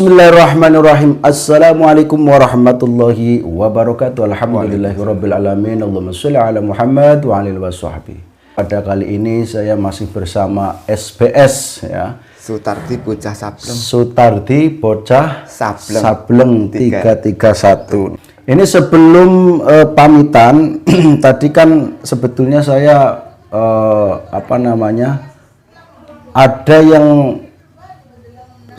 Bismillahirrahmanirrahim. Assalamualaikum warahmatullahi wabarakatuh. Alhamdulillahirabbil alamin. Allahumma sholli ala Muhammad wa alihi washabbihi. Pada kali ini saya masih bersama SBS ya. Sutardi Bocah Sableng. Sutardi Bocah Sableng 331. Ini sebelum pamitan tadi kan sebetulnya saya ada yang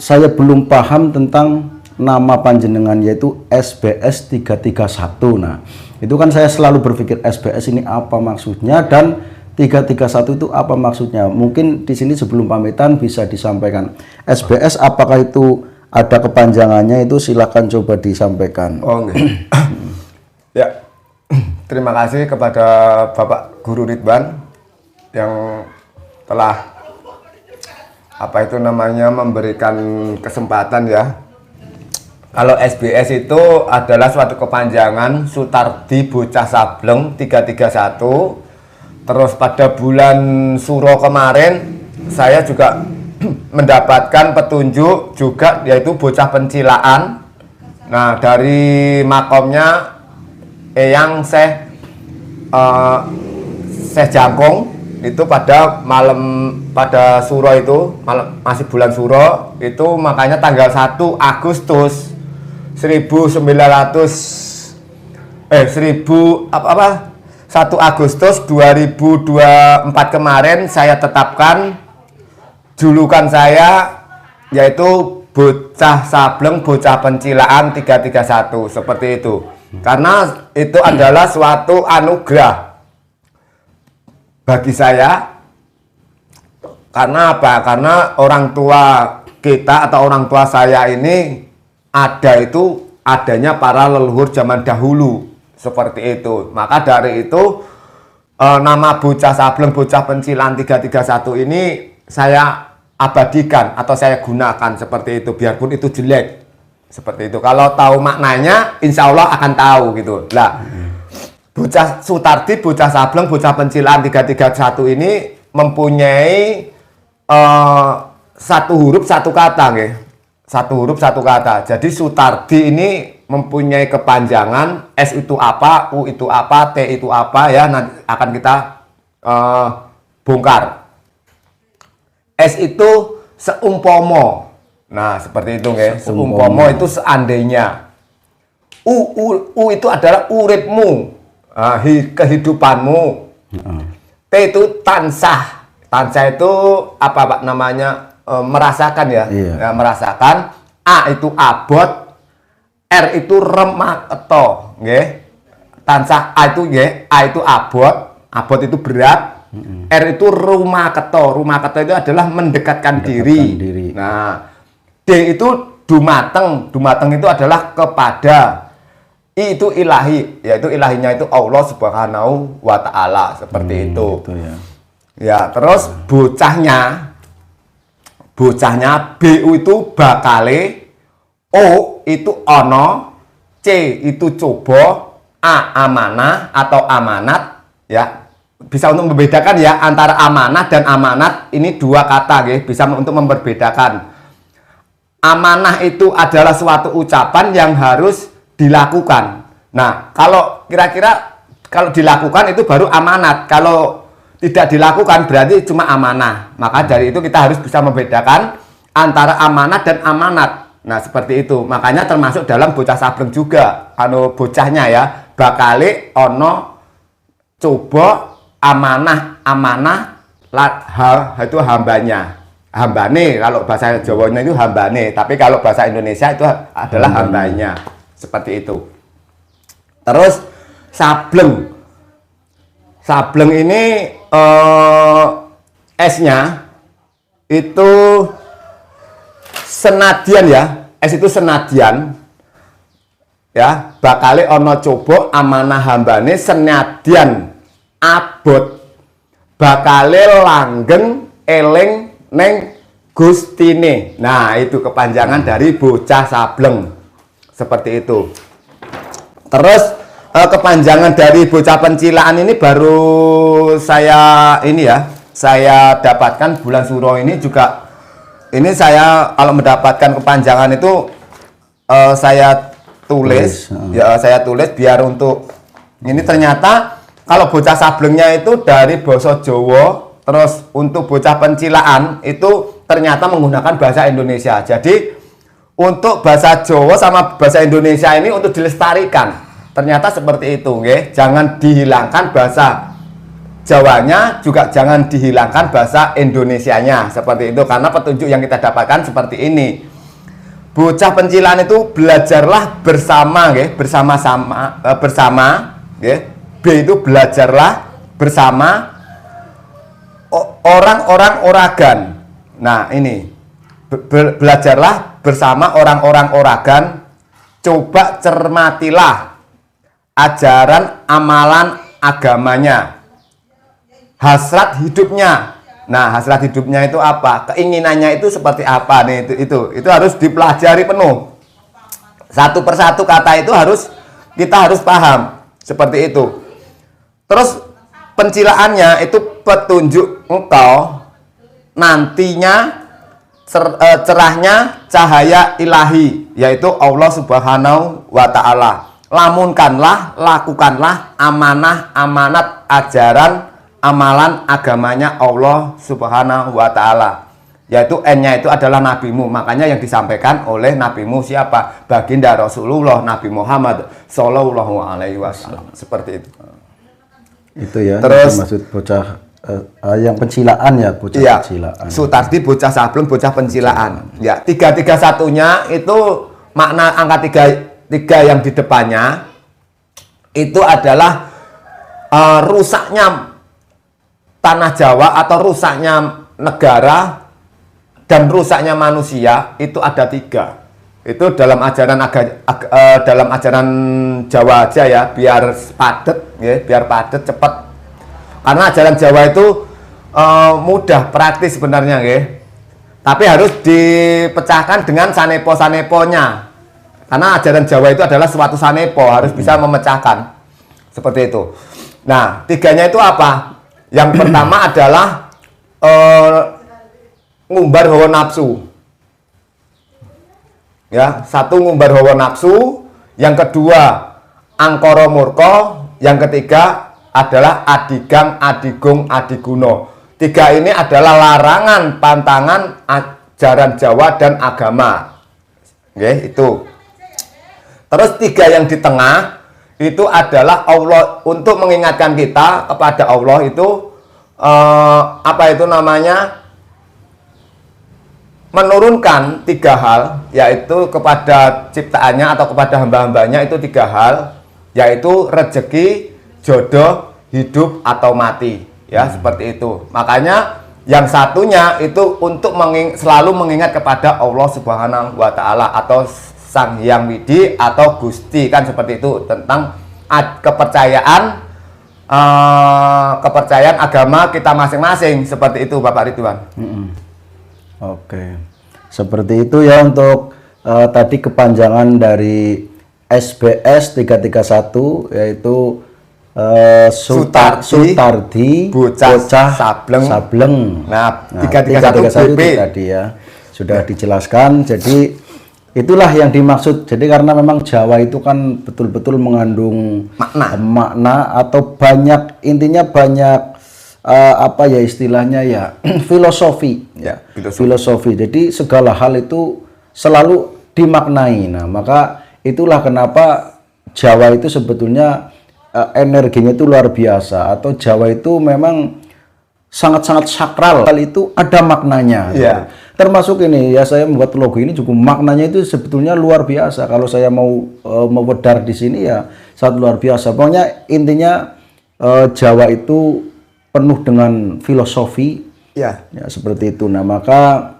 saya belum paham tentang nama panjenengan, yaitu SBS 331. Nah, itu kan saya selalu berpikir SBS ini apa maksudnya dan 331 itu apa maksudnya. Mungkin di sini sebelum pamitan bisa disampaikan. SBS apakah itu ada kepanjangannya, itu silakan coba disampaikan. Oh, okay. Ya. Terima kasih kepada Bapak Guru Ridwan yang telah memberikan kesempatan ya. Kalau SBS itu adalah suatu kepanjangan Sutardi Bocah Sableng 331. Terus pada bulan Suro kemarin saya juga mendapatkan petunjuk juga, yaitu bocah pencilaan. Nah, dari makomnya Eyang Syekh Jangkung itu pada Suro itu, masih bulan Suro itu, makanya tanggal 1 Agustus 1 Agustus 2024 kemarin saya tetapkan julukan saya, yaitu Bocah Sableng Bocah Pencilaan 331, seperti itu. Karena itu adalah suatu anugerah bagi saya. Karena apa? Karena orang tua kita atau orang tua saya ini adanya para leluhur zaman dahulu, seperti itu. Maka dari itu nama Bocah Sableng Bocah Pencilaan 331 ini saya abadikan atau saya gunakan seperti itu, biarpun itu jelek, seperti itu. Kalau tahu maknanya insya Allah akan tahu gitu lah. Bocah Sutardi Bocah Sableng Bocah Pencilaan 331 ini mempunyai satu huruf satu kata, nggih. Satu huruf satu kata. Jadi Sutardi ini mempunyai kepanjangan, S itu apa, U itu apa, T itu apa ya, nanti akan kita bongkar. S itu seumpama. Nah, seperti itu nggih. Seumpama itu seandainya. U itu adalah uripmu. Kehidupanmu. T itu tansah. Tansah itu apa Pak namanya? Merasakan ya. Iya. Ya, merasakan. A itu abot. R itu remaketo, nggih. Tansah A itu nggih, A itu abot. Abot itu berat. R itu rumaketo. Rumaketo itu adalah mendekatkan diri. Nah, D itu dumateng. Dumateng itu adalah kepada. I itu ilahi, yaitu ilahinya itu Allah Subhanahu wa Ta'ala, seperti itu. Gitu ya. Ya, terus bocahnya BU itu bakale, O itu ono, C itu coba, A amanah atau amanat ya. Bisa untuk membedakan ya antara amanah dan amanat, ini dua kata ya, bisa untuk membedakan. Amanah itu adalah suatu ucapan yang harus dilakukan. Nah, kalau kira-kira kalau dilakukan itu baru amanat. Kalau tidak dilakukan berarti cuma amanah. Maka dari itu kita harus bisa membedakan antara amanat dan amanat. Nah, seperti itu. Makanya termasuk dalam Bocah Sableng juga. Bocahnya ya, bakale ono coba amanah itu hambanya. Hambane kalau bahasa Jawanya itu hambane, tapi kalau bahasa Indonesia itu adalah hambanya. Seperti itu. Terus sableng. Sableng ini S-nya itu senadyan ya. S itu senadyan. Ya, bakale ono coba amanah hambane senadyan abot bakale langgeng eling neng Gustine. Nah, itu kepanjangan dari Bocah Sableng. Seperti itu. Terus kepanjangan dari Bocah Pencilaan ini baru saya dapatkan bulan Suro ini juga ini saya kalau mendapatkan kepanjangan itu saya tulis, saya tulis biar untuk ini ternyata kalau bocah sablengnya itu dari basa Jawa, terus untuk bocah pencilaan itu ternyata menggunakan bahasa Indonesia. Jadi untuk bahasa Jawa sama bahasa Indonesia ini untuk dilestarikan. Ternyata seperti itu, nggih. Jangan dihilangkan bahasa Jawanya, juga jangan dihilangkan bahasa Indonesianya. Seperti itu, karena petunjuk yang kita dapatkan seperti ini. Bocah pencilaan itu belajarlah bersama, nggih, bersama, nggih. B itu belajarlah bersama orang-orang Oragan. Nah, ini belajarlah bersama orang-orang Oragan. Coba cermatilah ajaran amalan agamanya, hasrat hidupnya. Nah, hasrat hidupnya itu apa? Keinginannya itu seperti apa nih? Itu harus dipelajari penuh. Satu persatu kata itu kita harus paham seperti itu. Terus pencilaannya itu petunjuk engkau nantinya cerahnya cahaya ilahi, yaitu Allah Subhanahu wa Ta'ala. Lamunkanlah, lakukanlah amanat ajaran amalan agamanya Allah Subhanahu wa Ta'ala, yaitu N-nya itu adalah nabimu. Makanya yang disampaikan oleh nabimu siapa? Baginda Rasulullah Nabi Muhammad Sallallahu Alaihi Wasallam. Seperti itu. Itu ya. Terus maksud bocah yang pencilaan ya, bocah pencilaan. Sutardi bocah sableng, bocah pencilaan. Ya, 331-nya itu makna angka 3 yang di depannya itu adalah rusaknya tanah Jawa atau rusaknya negara dan rusaknya manusia itu ada 3. Itu dalam ajaran Jawa aja ya, biar padat ya, biar padat cepat. Karena ajaran Jawa itu mudah, praktis sebenarnya ya. Tapi harus dipecahkan dengan sanepo-saneponya. Karena ajaran Jawa itu adalah suatu sanepo, harus bisa memecahkan. Seperti itu. Nah, 3-nya itu apa? Yang pertama adalah ngumbar hawa nafsu. Ya, 1 ngumbar hawa nafsu, yang kedua angkara murka, yang ketiga adalah adigang, adigung, adiguno. 3 ini adalah larangan pantangan ajaran Jawa dan agama. Oke, itu. Terus 3 yang di tengah itu adalah Allah, untuk mengingatkan kita kepada Allah itu apa itu namanya, menurunkan 3 hal, yaitu kepada ciptaannya atau kepada hamba-hambanya itu 3 hal, yaitu rezeki, jodoh, hidup atau mati, ya seperti itu. Makanya yang satunya itu untuk selalu mengingat kepada Allah Subhanahu wa Ta'ala atau Sang Hyang Widi atau Gusti, kan seperti itu, tentang kepercayaan agama kita masing-masing, seperti itu Bapak Ridwan. Oke, seperti itu ya untuk tadi kepanjangan dari SBS 331, yaitu Sutardi bocah sableng. Nah, 331 BP tadi ya sudah dijelaskan. Jadi itulah yang dimaksud. Jadi karena memang Jawa itu kan betul-betul mengandung makna atau banyak, intinya banyak apa ya istilahnya ya, filosofi ya, filosofi. Jadi segala hal itu selalu dimaknai. Nah, maka itulah kenapa Jawa itu sebetulnya energinya itu luar biasa, atau Jawa itu memang sangat-sangat sakral. Hal itu ada maknanya. Yeah. Termasuk ini ya, saya membuat logo ini juga maknanya itu sebetulnya luar biasa. Kalau saya mau mewedar di sini ya sangat luar biasa. Pokoknya intinya Jawa itu penuh dengan filosofi. Yeah. Ya seperti itu. Nah, maka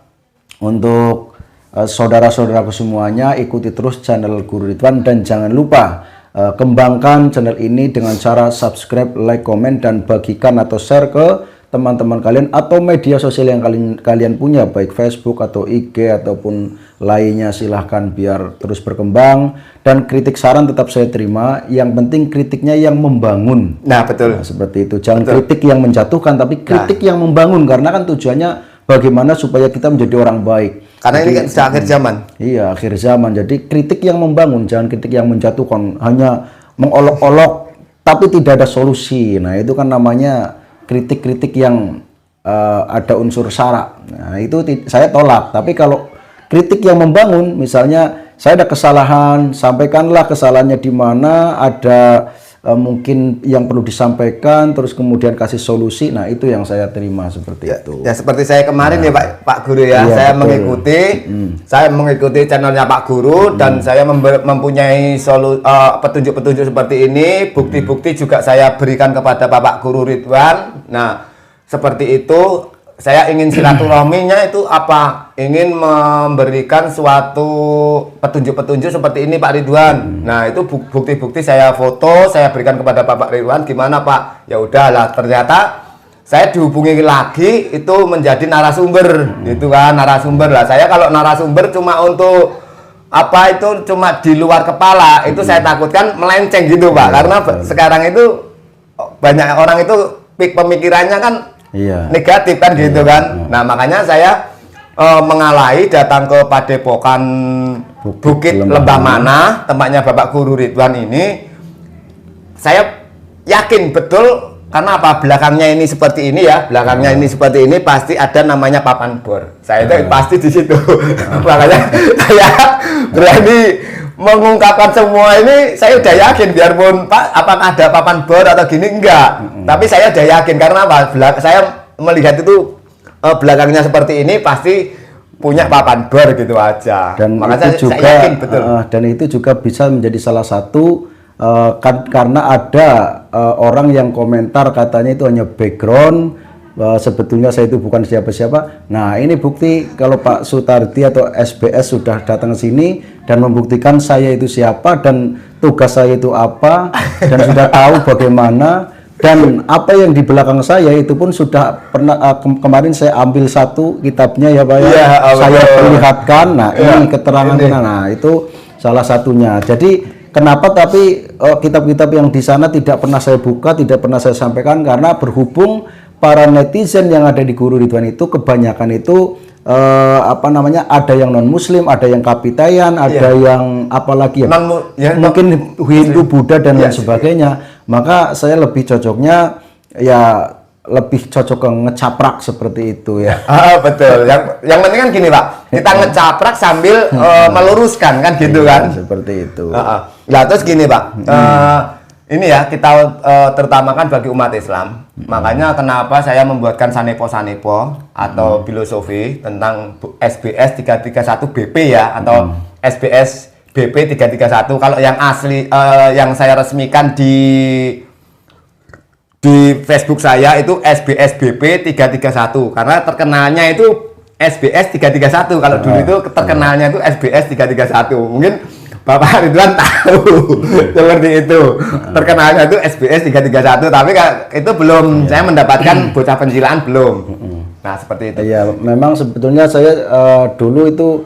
untuk saudara-saudaraku semuanya, ikuti terus channel Guru Ridwan dan jangan lupa kembangkan channel ini dengan cara subscribe, like, komen, dan bagikan atau share ke teman-teman kalian atau media sosial yang kalian punya, baik Facebook atau IG ataupun lainnya. Silahkan biar terus berkembang, dan kritik saran tetap saya terima, yang penting kritiknya yang membangun. Nah, betul. Nah, seperti itu, jangan kritik yang menjatuhkan, tapi kritik yang membangun, karena kan tujuannya bagaimana supaya kita menjadi orang baik. Karena Jadi, ini kan sudah akhir zaman. Iya, akhir zaman. Jadi kritik yang membangun, jangan kritik yang menjatuhkan, hanya mengolok-olok tapi tidak ada solusi. Nah, itu kan namanya kritik-kritik yang ada unsur sara. Nah, itu saya tolak. Tapi kalau kritik yang membangun, misalnya saya ada kesalahan, sampaikanlah kesalahannya di mana, ada mungkin yang perlu disampaikan, terus kemudian kasih solusi. Nah, itu yang saya terima seperti itu. Ya seperti saya kemarin ya Pak Guru ya, Iya, saya betul. saya mengikuti channelnya Pak Guru dan saya mempunyai petunjuk-petunjuk seperti ini, bukti-bukti juga saya berikan kepada Bapak Guru Ridwan. Nah, seperti itu. Saya ingin silaturahminya itu apa? Ingin memberikan suatu petunjuk-petunjuk seperti ini Pak Ridwan. Nah, itu bukti-bukti saya foto, saya berikan kepada Bapak Ridwan. Gimana Pak? Ya udahlah, ternyata saya dihubungi lagi itu menjadi narasumber. Gitu kan, narasumber lah. Saya kalau narasumber cuma untuk apa itu cuma di luar kepala, itu saya takutkan melenceng gitu Pak. Karena sekarang itu banyak orang itu pemikirannya kan negatif kan gitu kan. Nah, makanya saya mengalahi datang ke Padepokan Bukit Lembah Mana, tempatnya Bapak Guru Ridwan ini. Saya yakin betul karena apa? Belakangnya ini seperti ini ya, belakangnya ini seperti ini pasti ada namanya papan bor. Saya itu pasti di situ. Makanya saya berani mengungkapkan semua ini. Saya udah yakin, biarpun Pak apakah ada papan bor atau gini enggak, tapi saya udah yakin karena apa? Saya melihat itu belakangnya seperti ini pasti punya papan bor gitu aja. Dan makanya itu juga saya yakin betul. Dan itu juga bisa menjadi salah satu karena ada orang yang komentar katanya itu hanya background, sebetulnya saya itu bukan siapa-siapa. Nah, ini bukti kalau Pak Sutardi atau SBS sudah datang ke sini dan membuktikan saya itu siapa dan tugas saya itu apa, dan sudah tahu bagaimana, dan apa yang di belakang saya itu pun sudah pernah kemarin saya ambil satu kitabnya ya Pak ya, saya perlihatkan. Nah, ini keterangannya. Nah, itu salah satunya. Jadi kenapa tapi kitab-kitab yang di sana tidak pernah saya buka, tidak pernah saya sampaikan, karena berhubung para netizen yang ada di Guru Ridwan itu kebanyakan itu ada yang non muslim, ada yang kapitayan, ada yang apalagi ya, mungkin Hindu, Buddha dan lain sebagainya. Maka saya lebih cocoknya ya lebih cocok ke ngecaprak seperti itu ya. Betul. Yang penting kan gini Pak, kita ngecaprak sambil meluruskan kan gitu kan. Seperti itu. Nah, terus gini Pak, ini ya kita terutama kan bagi umat Islam. Makanya kenapa saya membuatkan sanepo-sanepo atau filosofi tentang SBS 331 BP ya, atau SBS BP 331. Kalau yang asli yang saya resmikan di Facebook saya itu SBS BP 331 karena terkenalnya itu SBS 331. Kalau dulu itu terkenalnya itu SBS 331. Mungkin Bapak Ridwan tahu seperti itu. Terkenalnya itu SBS 331, tapi itu belum saya mendapatkan bocah pencilaan belum. Nah, seperti itu. Iya, memang sebetulnya saya dulu itu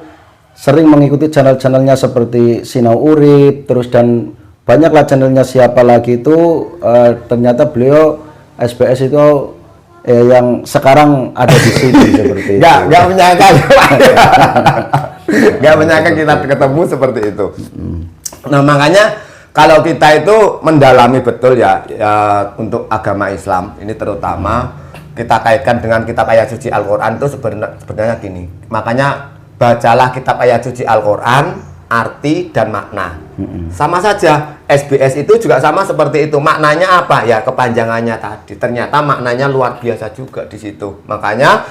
sering mengikuti channel-channelnya seperti Sinau Urip, terus dan banyaklah channelnya siapa lagi itu, ternyata beliau SBS itu yang sekarang ada di sini seperti itu. Nggak menyangka. Nggak menyangka kita ketemu seperti itu. Nah, makanya kalau kita itu mendalami betul ya untuk agama Islam ini, terutama kita kaitkan dengan kitab ayat suci Al-Quran itu sebenarnya gini. Makanya bacalah kitab ayat suci Al-Quran, arti dan makna. Sama saja, SBS itu juga sama seperti itu. Maknanya apa? Ya kepanjangannya tadi. Ternyata maknanya luar biasa juga di situ. Makanya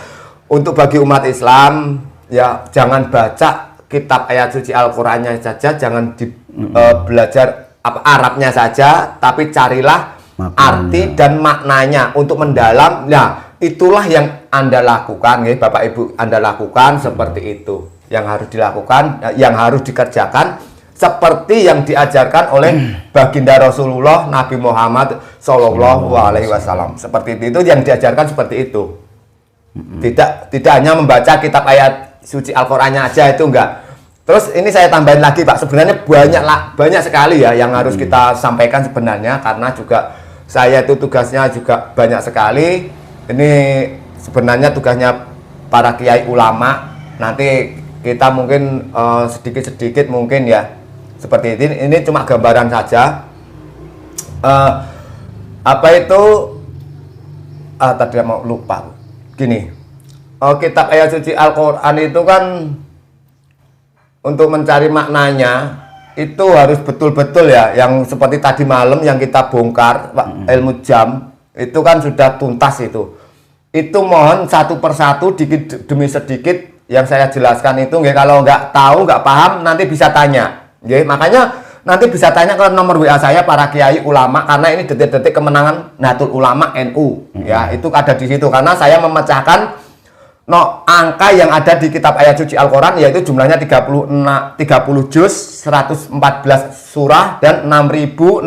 untuk bagi umat Islam, ya jangan baca kitab ayat suci Al-Qurannya saja, jangan belajar Arabnya saja, tapi carilah arti dan maknanya untuk mendalam. Nah, itulah yang Anda lakukan, ya, Bapak Ibu, Anda lakukan seperti itu. Yang harus dilakukan, yang harus dikerjakan seperti yang diajarkan oleh baginda Rasulullah Nabi Muhammad Shallallahu Alaihi Wasallam. Seperti itu yang diajarkan seperti itu. Tidak hanya membaca kitab ayat suci Al-Qurannya aja, itu enggak. Terus ini saya tambahin lagi Pak, sebenarnya banyak sekali ya yang harus kita sampaikan sebenarnya, karena juga saya itu tugasnya juga banyak sekali. Ini sebenarnya tugasnya para kiai ulama. Nanti kita mungkin sedikit-sedikit mungkin ya seperti ini cuma gambaran saja. Apa itu tadi mau lupa gini. Kitab ayat suci Al-Quran itu kan untuk mencari maknanya itu harus betul-betul ya, yang seperti tadi malam yang kita bongkar ilmu jam itu kan sudah tuntas itu mohon satu persatu dikit demi sedikit yang saya jelaskan itu kalau nggak tahu nggak paham nanti bisa tanya makanya nanti bisa tanya ke nomor WA saya para kiai ulama, karena ini detik-detik kemenangan Nahdlatul Ulama NU ya, itu ada di situ karena saya memecahkan angka yang ada di kitab ayat suci Al-Quran, yaitu jumlahnya 30 juz, 114 surah dan 6.666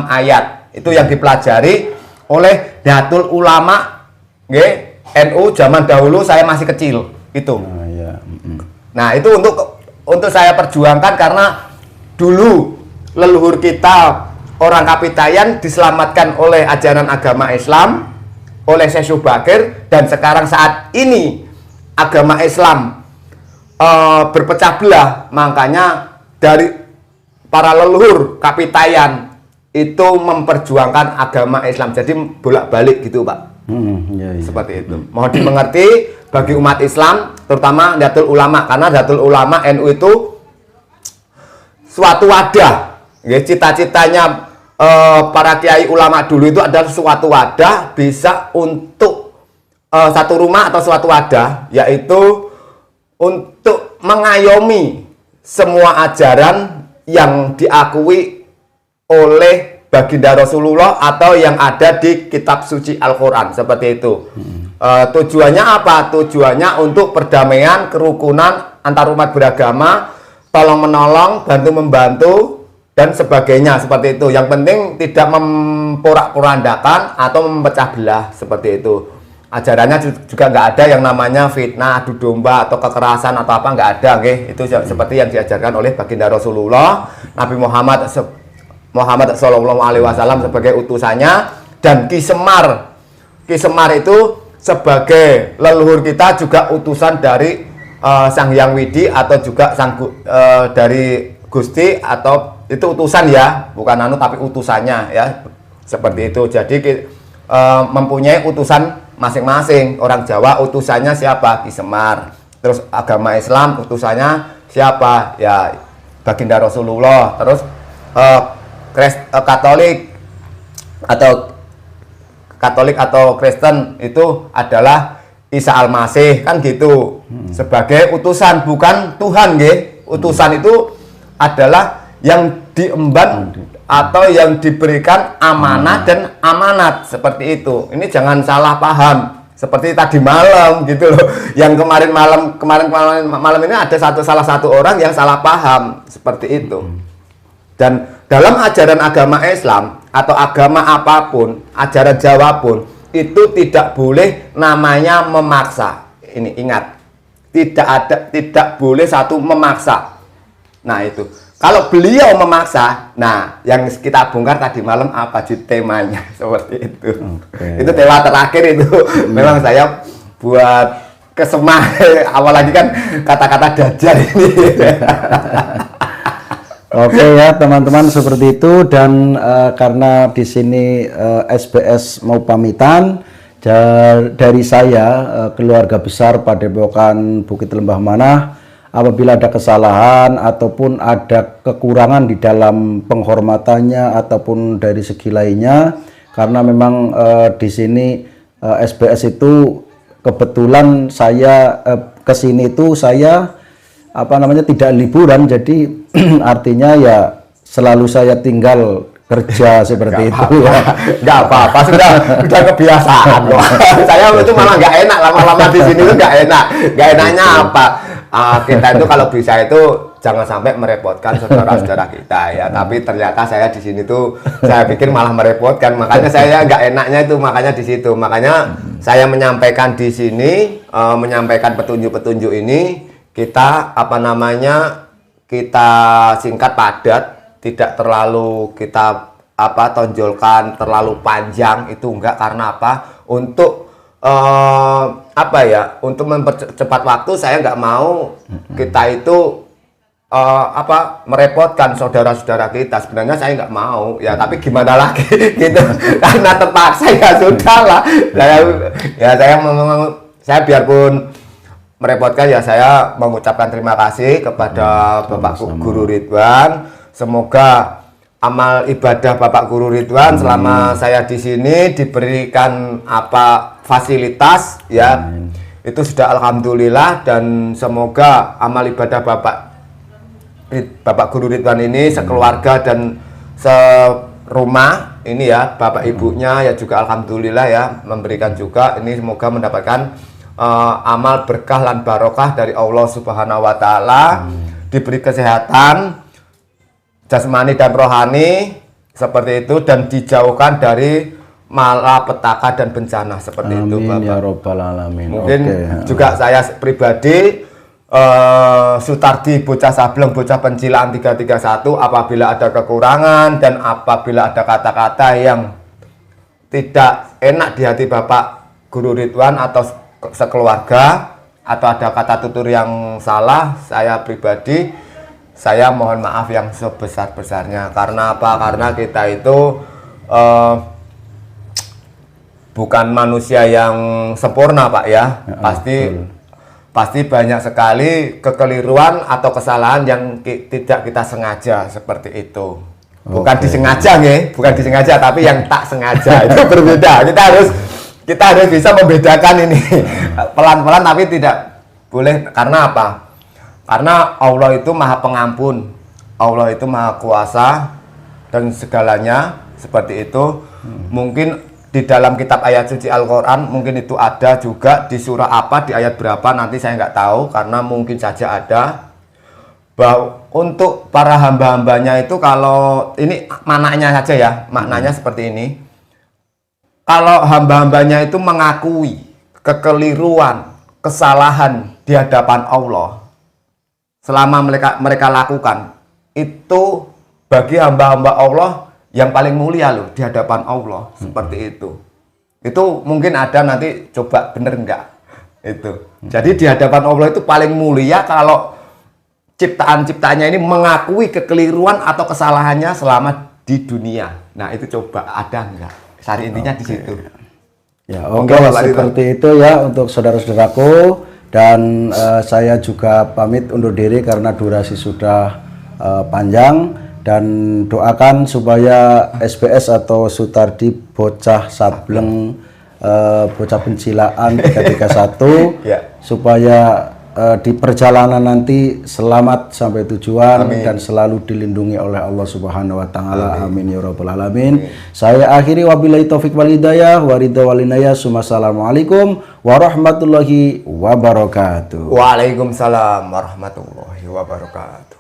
ayat. Itu yang dipelajari oleh Nahdlatul Ulama NU zaman dahulu saya masih kecil itu. Nah, itu untuk saya perjuangkan karena dulu leluhur kita orang Kapitayan diselamatkan oleh ajaran agama Islam oleh Syekh Subakir, dan sekarang saat ini agama Islam berpecah belah, makanya dari para leluhur Kapitayan itu memperjuangkan agama Islam, jadi bolak-balik gitu Pak. Seperti itu. Mohon dimengerti bagi umat Islam, terutama Nahdlatul Ulama, karena Nahdlatul Ulama NU itu suatu wadah. Cita-citanya para kiai ulama dulu itu adalah suatu wadah bisa untuk satu rumah atau suatu wadah, yaitu untuk mengayomi semua ajaran yang diakui oleh baginda Rasulullah atau yang ada di kitab suci Al-Quran, seperti itu. Tujuannya apa? Tujuannya untuk perdamaian, kerukunan antar umat beragama, tolong menolong, bantu membantu dan sebagainya, seperti itu. Yang penting tidak memporak-porandakan atau memecah belah, seperti itu. Ajarannya juga nggak ada yang namanya fitnah, adu domba atau kekerasan atau apa, nggak ada, itu seperti yang diajarkan oleh baginda Rasulullah, Nabi Muhammad Shallallahu Alaihi Wasallam sebagai utusannya, dan Ki Semar itu sebagai leluhur kita juga utusan dari Sang Hyang Widi atau juga dari Gusti, atau itu utusan ya, bukan tapi utusannya ya, seperti itu. Jadi mempunyai utusan masing-masing. Orang Jawa utusannya siapa? Ki Semar. Terus agama Islam utusannya siapa? Ya baginda Rasulullah. Terus Katolik atau Kristen itu adalah Isa Al-Masih, kan gitu. Sebagai utusan, bukan Tuhan Utusan itu adalah yang diemban atau yang diberikan amanah dan amanat, seperti itu. Ini jangan salah paham. Seperti tadi malam gitu loh. Yang kemarin malam ini ada salah satu orang yang salah paham, seperti itu. Dan dalam ajaran agama Islam atau agama apapun, ajaran Jawa pun, itu tidak boleh namanya memaksa. Ini ingat, tidak boleh satu memaksa. Nah itu, kalau beliau memaksa, nah yang kita bongkar tadi malam apa temanya, seperti itu. Itu tema terakhir itu. Memang saya buat kesemah, apalagi kan kata-kata dajjal ini. Oke ya teman-teman, seperti itu. Dan karena di sini SBS mau pamitan dari saya, keluarga besar Padepokan Bukit Lembah Manah, apabila ada kesalahan ataupun ada kekurangan di dalam penghormatannya ataupun dari segi lainnya, karena memang di sini SBS itu kebetulan saya kesini itu saya tidak liburan, jadi artinya ya selalu saya tinggal kerja seperti itu ya. Nggak apa-apa, sudah kebiasaan loh. Saya itu malah nggak enak lama-lama di sini tuh nggak enak. Nggak enaknya apa? Kita itu kalau bisa itu jangan sampai merepotkan saudara-saudara kita ya. Tapi ternyata saya di sini tuh saya pikir malah merepotkan. Makanya saya nggak enaknya itu, makanya di situ. Makanya saya menyampaikan di sini, menyampaikan petunjuk-petunjuk ini. Kita kita singkat padat, tidak terlalu kita tonjolkan terlalu panjang, itu enggak, karena apa? Untuk apa ya, untuk mempercepat waktu saya nggak mau kita itu merepotkan saudara-saudara kita. Sebenarnya saya nggak mau ya, tapi gimana lagi gitu, karena terpaksa ya sudah lah. Saya biarpun merepotkan ya, saya mengucapkan terima kasih kepada Bapak Guru Ridwan. Semoga amal ibadah Bapak Guru Ridwan selama saya di sini diberikan fasilitas ya. Itu sudah alhamdulillah, dan semoga amal ibadah Bapak Guru Ridwan ini sekeluarga dan serumah ini ya, bapak ibunya ya juga alhamdulillah ya memberikan juga ini, semoga mendapatkan amal berkah dan barokah dari Allah Subhanahu wa taala, diberi kesehatan jasmani dan rohani seperti itu, dan dijauhkan dari malapetaka dan bencana seperti itu, Bapak. Ya Rabbal Alamin. Mungkin juga saya pribadi Sutardi Bocah Sableng Bocah Pencilaan 331, apabila ada kekurangan dan apabila ada kata-kata yang tidak enak di hati Bapak Guru Ridwan atau sekeluarga, atau ada kata tutur yang salah, saya pribadi saya mohon maaf yang sebesar-besarnya. Karena apa? Karena kita itu bukan manusia yang sempurna, Pak ya. Pasti banyak sekali kekeliruan atau kesalahan yang tidak kita sengaja seperti itu. Bukan disengaja nih, bukan disengaja, tapi yang tak sengaja itu berbeda. Kita harus bisa membedakan ini pelan-pelan, tapi tidak boleh. Karena apa? Karena Allah itu Maha Pengampun, Allah itu Maha Kuasa dan segalanya seperti itu. Mungkin di dalam kitab ayat suci Al-Quran mungkin itu ada juga di surah apa, di ayat berapa nanti saya nggak tahu, karena mungkin saja ada. Bahwa untuk para hamba-hambanya itu, kalau ini maknanya saja ya, maknanya seperti ini. Kalau hamba-hambanya itu mengakui kekeliruan, kesalahan di hadapan Allah selama mereka lakukan, itu bagi hamba-hamba Allah yang paling mulia loh di hadapan Allah, seperti itu. Itu mungkin ada, nanti coba bener enggak itu. Jadi di hadapan Allah itu paling mulia kalau ciptaan-ciptaannya ini mengakui kekeliruan atau kesalahannya selama di dunia. Nah itu coba ada enggak? Sari intinya di situ. Ya oke, seperti itu ya untuk saudara-saudaraku. Dan saya juga pamit undur diri karena durasi sudah panjang, dan doakan supaya SBS atau Sutardi Bocah Sableng Bocah Pencilaan 331 supaya di perjalanan nanti selamat sampai tujuan. Amin. Dan selalu dilindungi oleh Allah Subhanahu wa taala. Amin ya rabbal alamin. Saya akhiri, wabillahi taufik wal hidayah, waridha wal inayah. Assalamualaikum warahmatullahi wabarakatuh. Waalaikumsalam warahmatullahi wabarakatuh.